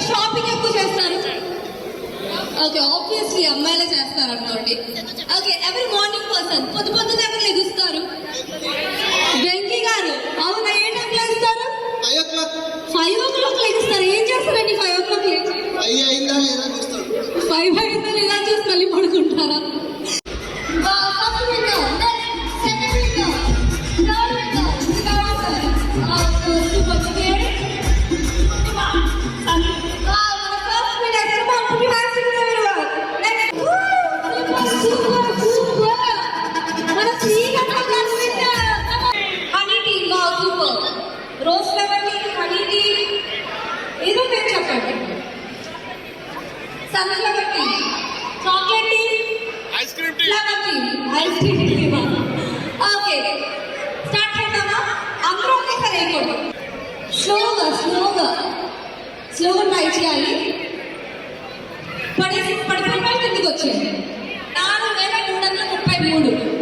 Shopping ఎక్కువ చేస్తారు? Okay, obviously అమ్మాయిలే చేస్తారు అనుకోండి. ఓకే, ఎవరి మార్నింగ్ పర్సన్? పొద్దున ఎవరు లెగుస్తారు? వెంకీ గారు. అవునా, ఏ టైం లెగుస్తారు? 5 o'clock లెగుస్తారు. ఏం చేస్తారండి 5 o'clock లేచి? 5 అయిందా లేదా చూసి మళ్ళీ పడుకుంటారా? Rose flower tea, honey tea, ఏదో పేరు చెప్పండి. Sunflower tea, chocolate tea, ice cream tea, flower tea, ice cream tea. Okay, start చేద్దామా? అందరూ ఒకేసారి వేయకూడదు. స్లోగా ట్రై చేయాలి. పడిపోయిన కిందికి వచ్చేయండి. 4333